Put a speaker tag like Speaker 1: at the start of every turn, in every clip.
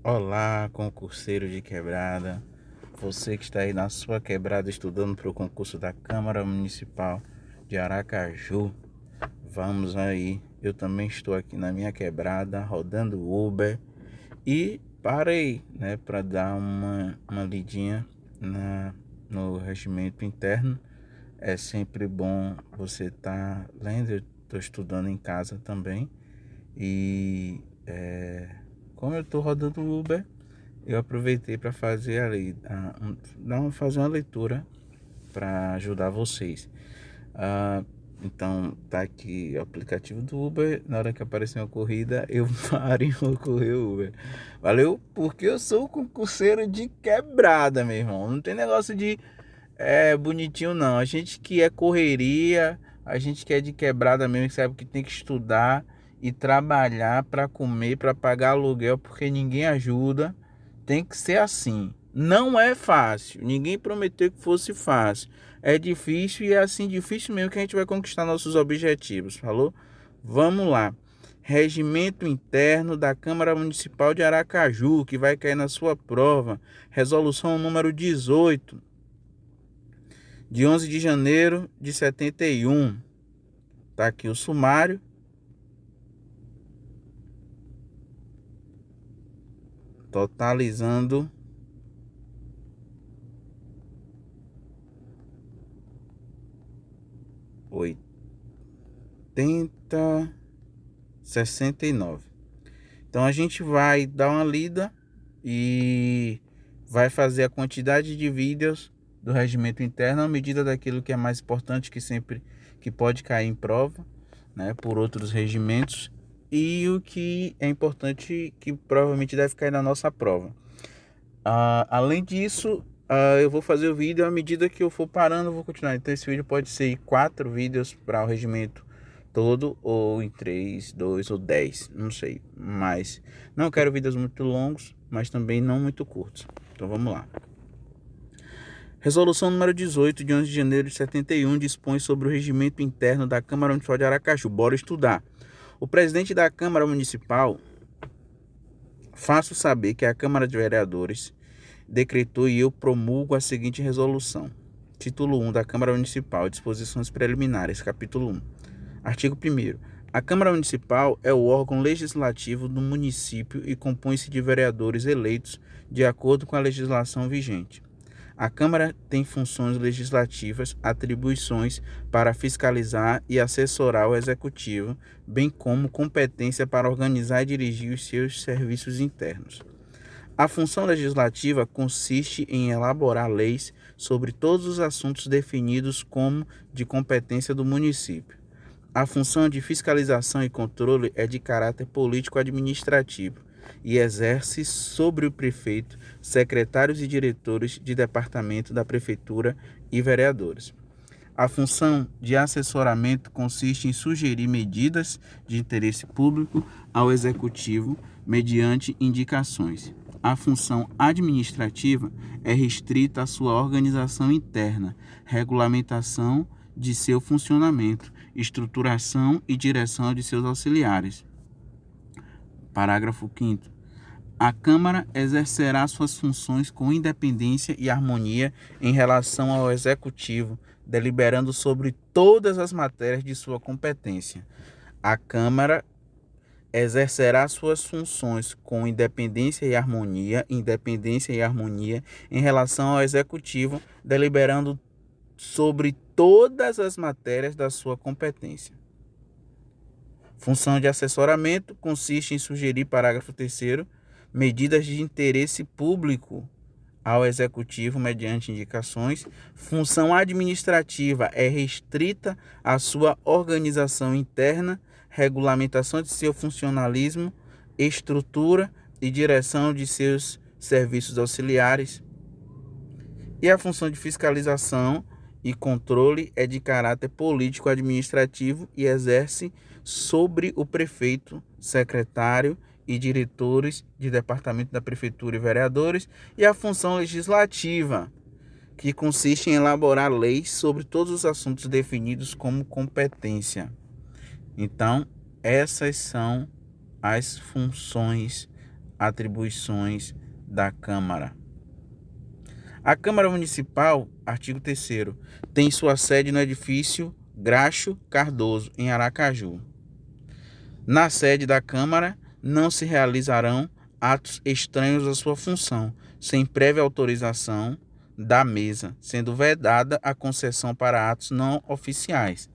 Speaker 1: Olá, concurseiro de quebrada. Você que está aí na sua quebrada estudando para o concurso da Câmara Municipal de Aracaju. Vamos aí. Eu também estou aqui na minha quebrada, rodando Uber. E parei, para dar uma lidinha no regimento interno. É sempre bom você estar lendo. Eu estou estudando em casa também. E como eu estou rodando Uber, eu aproveitei para fazer fazer uma leitura para ajudar vocês. Então tá aqui o aplicativo do Uber. Na hora que aparecer uma corrida, eu paro e vou correr o Uber. Valeu? Porque eu sou concurseiro de quebrada, meu irmão. Não tem negócio de bonitinho não. A gente que é correria, a gente que é de quebrada mesmo, que sabe que tem que estudar e trabalhar para comer, para pagar aluguel, porque ninguém ajuda. Tem que ser assim. Não é fácil. Ninguém prometeu que fosse fácil. É difícil e é assim difícil mesmo que a gente vai conquistar nossos objetivos. Falou? Vamos lá. Regimento interno da Câmara Municipal de Aracaju, que vai cair na sua prova. Resolução número 18, de 11 de janeiro de 71. Tá aqui o sumário. Totalizando 69. Então a gente vai dar uma lida e vai fazer a quantidade de vídeos do regimento interno à medida daquilo que é mais importante, que pode cair em prova, por outros regimentos, e o que é importante que provavelmente deve cair na nossa prova. Além disso, eu vou fazer o vídeo à medida que eu for parando, eu vou continuar. Então esse vídeo pode ser em 4 vídeos para o regimento todo, ou em 3, 2 ou 10, não sei. Mas não quero vídeos muito longos, mas também não muito curtos. Então vamos lá. Resolução número 18, de 11 de janeiro de 71, dispõe sobre o regimento interno da Câmara Municipal de Aracaju. Bora estudar. O presidente da Câmara Municipal, faço saber que a Câmara de Vereadores decretou e eu promulgo a seguinte resolução. Título 1 da Câmara Municipal, Disposições Preliminares, capítulo 1. Artigo 1º. A Câmara Municipal é o órgão legislativo do município e compõe-se de vereadores eleitos de acordo com a legislação vigente. A Câmara tem funções legislativas, atribuições para fiscalizar e assessorar o Executivo, bem como competência para organizar e dirigir os seus serviços internos. A função legislativa consiste em elaborar leis sobre todos os assuntos definidos como de competência do município. A função de fiscalização e controle é de caráter político-administrativo e exerce sobre o prefeito, secretários e diretores de departamento da prefeitura e vereadores. A função de assessoramento consiste em sugerir medidas de interesse público ao executivo mediante indicações. A função administrativa é restrita à sua organização interna, regulamentação de seu funcionamento, estruturação e direção de seus auxiliares. Parágrafo 5º. A Câmara exercerá suas funções com independência e harmonia em relação ao Executivo, deliberando sobre todas as matérias de sua competência. A Câmara exercerá suas funções com independência e harmonia em relação ao Executivo, deliberando sobre todas as matérias da sua competência. Função de assessoramento consiste em sugerir, parágrafo 3º, medidas de interesse público ao Executivo mediante indicações. Função administrativa é restrita à sua organização interna, regulamentação de seu funcionalismo, estrutura e direção de seus serviços auxiliares. E a função de fiscalização e controle é de caráter político-administrativo e exerce sobre o prefeito, secretário e diretores de departamento da prefeitura e vereadores, e a função legislativa, que consiste em elaborar leis sobre todos os assuntos definidos como competência. Então, essas são as funções atribuições da Câmara. A Câmara Municipal, artigo 3º, tem sua sede no edifício Graxo Cardoso, em Aracaju. Na sede da Câmara não se realizarão atos estranhos à sua função, sem prévia autorização da mesa, sendo vedada a concessão para atos não oficiais.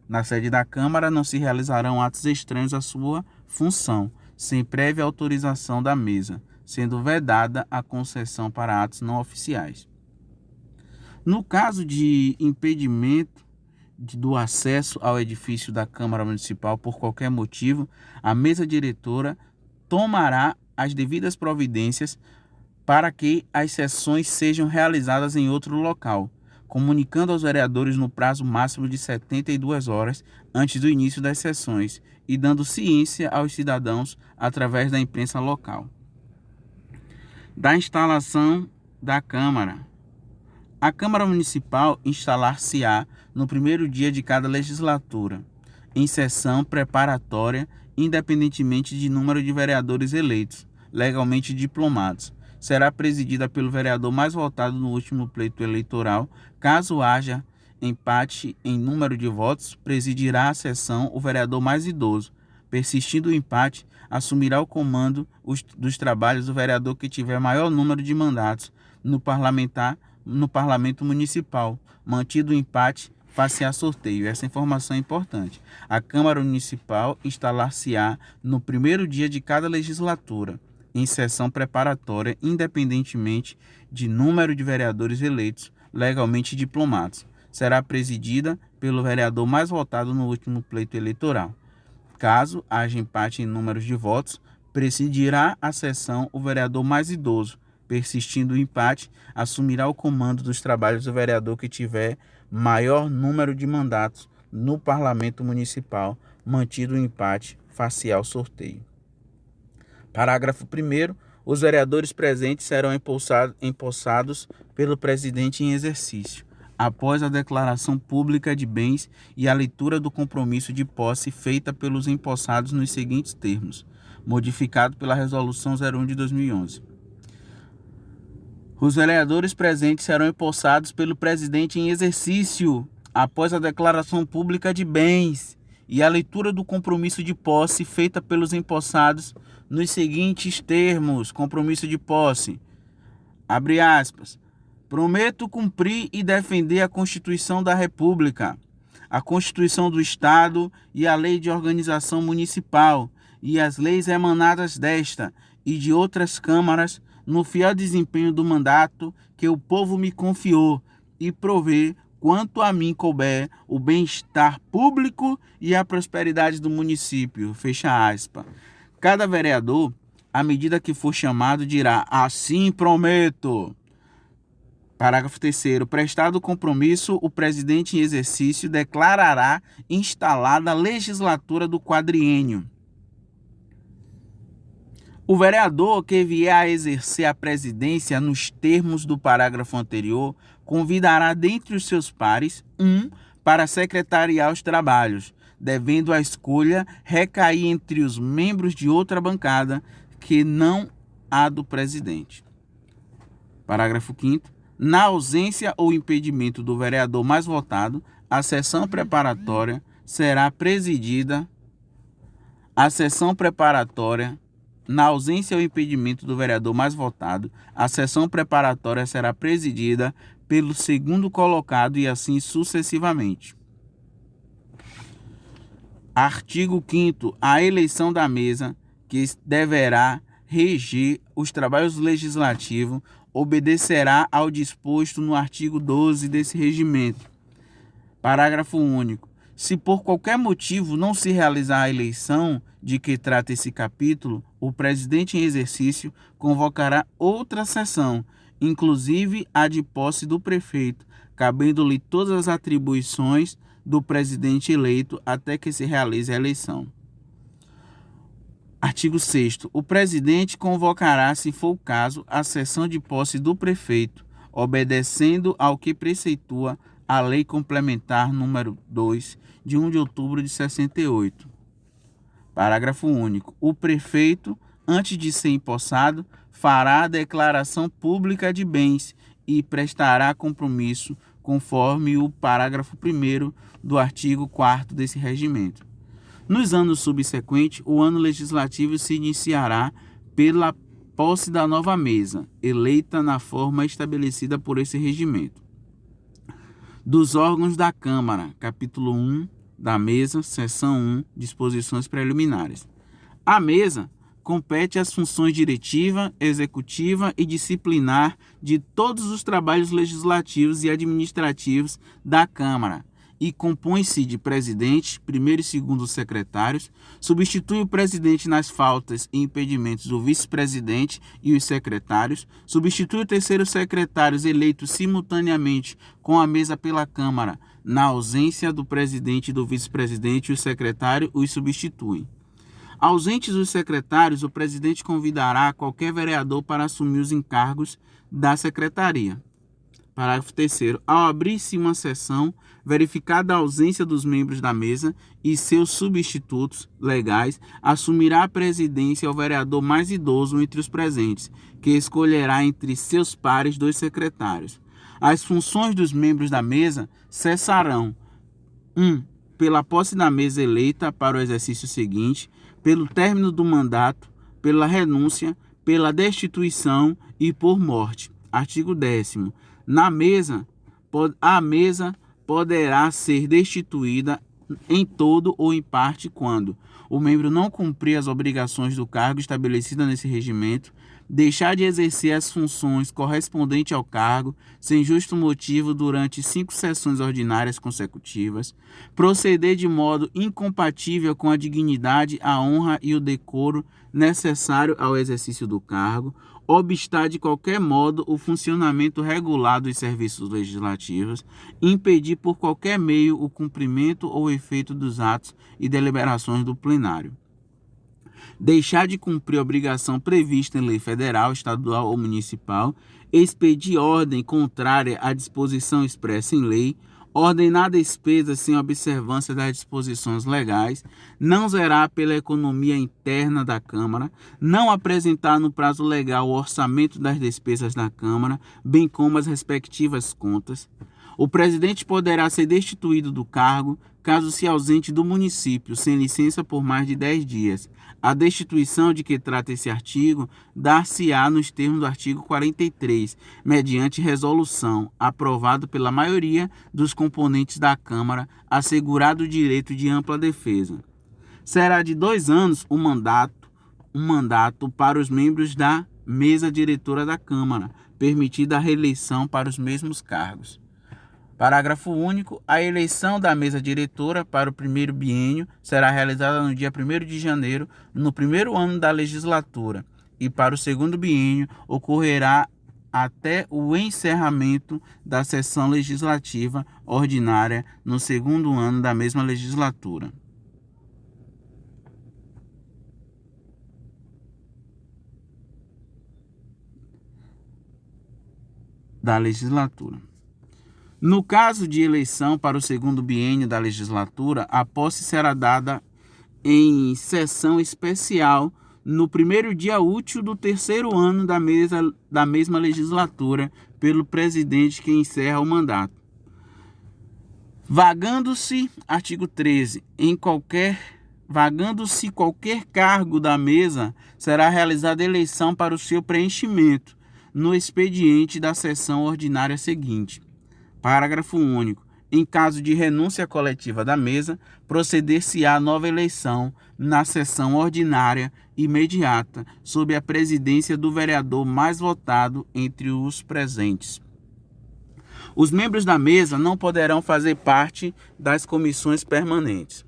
Speaker 1: Na sede da Câmara não se realizarão atos estranhos à sua função, sem prévia autorização da mesa, sendo vedada a concessão para atos não oficiais. No caso de impedimento do acesso ao edifício da Câmara Municipal por qualquer motivo, a mesa diretora tomará as devidas providências para que as sessões sejam realizadas em outro local, comunicando aos vereadores no prazo máximo de 72 horas antes do início das sessões e dando ciência aos cidadãos através da imprensa local. Da instalação da Câmara. A Câmara Municipal instalar-se-á no primeiro dia de cada legislatura, em sessão preparatória, independentemente de número de vereadores eleitos, legalmente diplomados. Será presidida pelo vereador mais votado no último pleito eleitoral. Caso haja empate em número de votos, presidirá a sessão o vereador mais idoso. Persistindo o empate, assumirá o comando dos trabalhos o vereador que tiver maior número de mandatos no Parlamento Municipal. Mantido o empate, far-se-á sorteio. Essa informação é importante. A Câmara Municipal instalar-se-á no primeiro dia de cada legislatura, em sessão preparatória, independentemente de número de vereadores eleitos, legalmente diplomados. Será presidida pelo vereador mais votado no último pleito eleitoral. Caso haja empate em números de votos, presidirá a sessão o vereador mais idoso. Persistindo o empate, assumirá o comando dos trabalhos do vereador que tiver maior número de mandatos no Parlamento Municipal. Mantido o empate, far-se-á o sorteio. Parágrafo 1º. Os vereadores presentes serão empossados pelo presidente em exercício, após a declaração pública de bens e a leitura do compromisso de posse feita pelos empossados nos seguintes termos, modificado pela Resolução 01 de 2011. Os vereadores presentes serão empossados pelo presidente em exercício, após a declaração pública de bens e a leitura do compromisso de posse feita pelos empossados nos seguintes termos. Compromisso de posse. Abre aspas. Prometo cumprir e defender a Constituição da República, a Constituição do Estado e a Lei de Organização Municipal e as leis emanadas desta e de outras câmaras no fiel desempenho do mandato que o povo me confiou e prover, quanto a mim couber, o bem-estar público e a prosperidade do município. Fecha aspas. Cada vereador, à medida que for chamado, dirá: assim prometo. Parágrafo 3º. Prestado o compromisso, o presidente em exercício declarará instalada a legislatura do quadriênio. O vereador que vier a exercer a presidência nos termos do parágrafo anterior convidará dentre os seus pares para secretariar os trabalhos, devendo a escolha recair entre os membros de outra bancada que não a do presidente. Parágrafo 5º. Na ausência ou impedimento do vereador mais votado, a sessão preparatória será presidida. Na ausência ou impedimento do vereador mais votado, a sessão preparatória será presidida pelo segundo colocado e assim sucessivamente. Artigo 5º. A eleição da mesa, que deverá reger os trabalhos legislativos, obedecerá ao disposto no artigo 12 desse regimento. Parágrafo único. Se por qualquer motivo não se realizar a eleição de que trata esse capítulo, o presidente em exercício convocará outra sessão, inclusive a de posse do prefeito, cabendo-lhe todas as atribuições do presidente eleito até que se realize a eleição. Artigo 6º. O presidente convocará, se for o caso, a sessão de posse do prefeito, obedecendo ao que preceitua a Lei Complementar número 2, de 1 de outubro de 68. Parágrafo único. O prefeito antes de ser empossado, fará a declaração pública de bens e prestará compromisso conforme o parágrafo 1º do artigo 4º desse regimento. Nos anos subsequentes, o ano legislativo se iniciará pela posse da nova mesa, eleita na forma estabelecida por esse regimento. Dos órgãos da Câmara, capítulo 1 da mesa, seção 1, disposições preliminares. A mesa compete as funções diretiva, executiva e disciplinar de todos os trabalhos legislativos e administrativos da Câmara e compõe-se de presidente, primeiro e segundo secretários, substitui o presidente nas faltas e impedimentos do vice-presidente e os secretários, substitui o terceiro secretário eleito simultaneamente com a mesa pela Câmara, na ausência do presidente e do vice-presidente, o secretário os substitui. Ausentes os secretários, o presidente convidará qualquer vereador para assumir os encargos da secretaria. Parágrafo 3º. Ao abrir-se uma sessão, verificada a ausência dos membros da mesa e seus substitutos legais, assumirá a presidência o vereador mais idoso entre os presentes, que escolherá entre seus pares 2 secretários. As funções dos membros da mesa cessarão: 1. Pela posse da mesa eleita para o exercício seguinte, pelo término do mandato, pela renúncia, pela destituição e por morte. Artigo 10º. A mesa poderá ser destituída em todo ou em parte quando o membro não cumprir as obrigações do cargo estabelecidas nesse regimento, deixar de exercer as funções correspondentes ao cargo sem justo motivo durante 5 sessões ordinárias consecutivas, proceder de modo incompatível com a dignidade, a honra e o decoro necessário ao exercício do cargo, obstar de qualquer modo o funcionamento regular dos serviços legislativos, impedir por qualquer meio o cumprimento ou efeito dos atos e deliberações do plenário. Deixar de cumprir obrigação prevista em lei federal, estadual ou municipal, expedir ordem contrária à disposição expressa em lei, ordenar despesas sem observância das disposições legais, não zerar pela economia interna da Câmara, não apresentar no prazo legal o orçamento das despesas da Câmara, bem como as respectivas contas. O presidente poderá ser destituído do cargo caso se ausente do município, sem licença por mais de 10 dias. A destituição de que trata esse artigo dar-se-á nos termos do artigo 43, mediante resolução, aprovado pela maioria dos componentes da Câmara, assegurado o direito de ampla defesa. Será de 2 anos um mandato para os membros da mesa diretora da Câmara, permitida a reeleição para os mesmos cargos. Parágrafo único. A eleição da mesa diretora para o primeiro biênio será realizada no dia 1º de janeiro, no primeiro ano da legislatura, e para o segundo biênio ocorrerá até o encerramento da sessão legislativa ordinária no segundo ano da mesma legislatura. No caso de eleição para o segundo biênio da legislatura, a posse será dada em sessão especial no primeiro dia útil do terceiro ano da mesma legislatura pelo presidente que encerra o mandato. Artigo 13, vagando-se qualquer cargo da mesa, será realizada eleição para o seu preenchimento no expediente da sessão ordinária seguinte. Parágrafo único. Em caso de renúncia coletiva da mesa, proceder-se-á nova eleição na sessão ordinária imediata, sob a presidência do vereador mais votado entre os presentes. Os membros da mesa não poderão fazer parte das comissões permanentes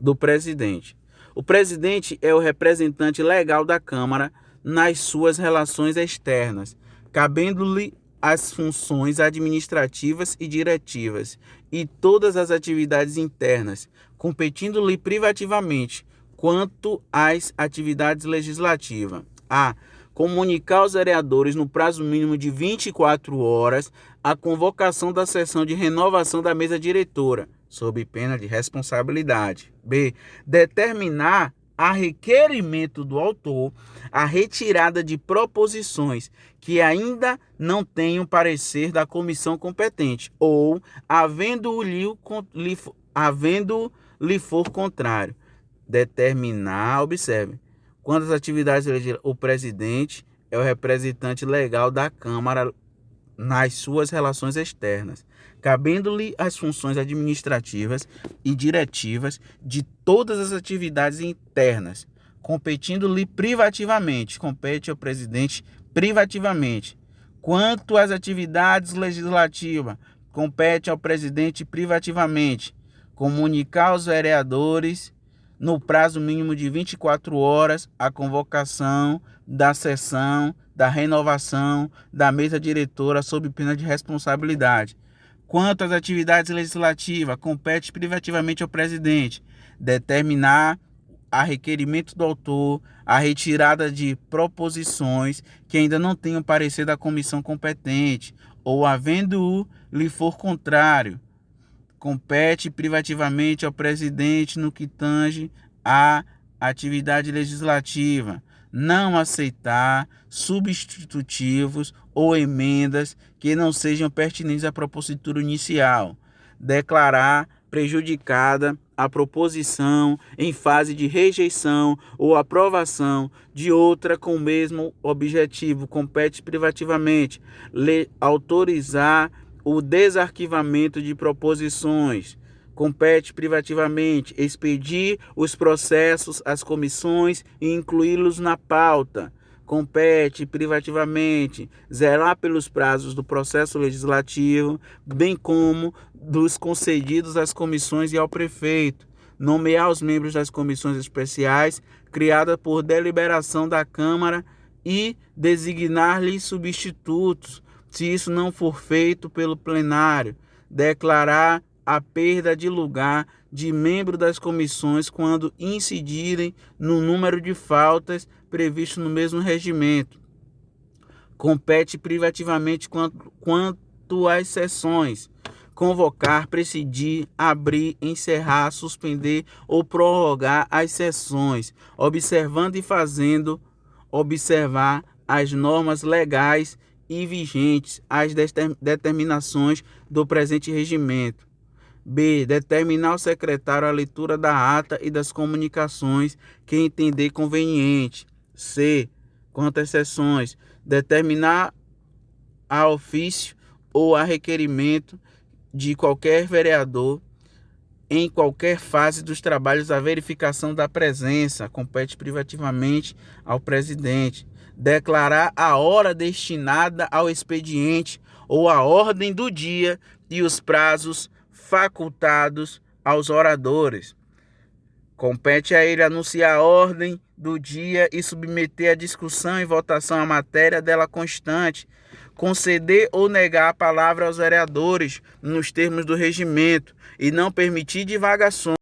Speaker 1: do presidente. O presidente é o representante legal da Câmara nas suas relações externas, cabendo-lhe as funções administrativas e diretivas e todas as atividades internas, competindo-lhe privativamente quanto às atividades legislativas. A. Comunicar aos vereadores no prazo mínimo de 24 horas a convocação da sessão de renovação da mesa diretora, sob pena de responsabilidade. B. Determinar a requerimento do autor, a retirada de proposições que ainda não tenham parecer da comissão competente, ou, havendo-lhe for contrário, determinar, observe, quando as atividades legislativas, o presidente é o representante legal da Câmara nas suas relações externas, cabendo-lhe as funções administrativas e diretivas de todas as atividades internas, competindo-lhe privativamente, compete ao presidente privativamente. Quanto às atividades legislativas, compete ao presidente privativamente comunicar aos vereadores, no prazo mínimo de 24 horas, a convocação da sessão, da renovação da mesa diretora sob pena de responsabilidade. Quanto às atividades legislativas, compete privativamente ao presidente determinar, a requerimento do autor, a retirada de proposições que ainda não tenham parecer da comissão competente, ou havendo-lhe for contrário, compete privativamente ao presidente no que tange à atividade legislativa, não aceitar substitutivos ou emendas que não sejam pertinentes à propositura inicial, declarar prejudicada a proposição em fase de rejeição ou aprovação de outra com o mesmo objetivo, compete privativamente autorizar o desarquivamento de proposições, compete privativamente expedir os processos às comissões e incluí-los na pauta, compete privativamente zelar pelos prazos do processo legislativo, bem como dos concedidos às comissões e ao prefeito, nomear os membros das comissões especiais criadas por deliberação da Câmara e designar-lhes substitutos, se isso não for feito pelo plenário, declarar a perda de lugar de membro das comissões quando incidirem no número de faltas previsto no mesmo regimento. Compete privativamente quanto às sessões, convocar, presidir, abrir, encerrar, suspender ou prorrogar as sessões, observando e fazendo observar as normas legais e vigentes as determinações do presente regimento. B. Determinar ao secretário a leitura da ata e das comunicações que entender conveniente. C. Quanto às sessões, determinar a ofício ou a requerimento de qualquer vereador em qualquer fase dos trabalhos a verificação da presença, compete privativamente ao presidente. Declarar a hora destinada ao expediente ou a ordem do dia e os prazos facultados aos oradores. Compete a ele anunciar a ordem do dia e submeter à discussão e votação a matéria dela constante, conceder ou negar a palavra aos vereadores nos termos do regimento e não permitir divagações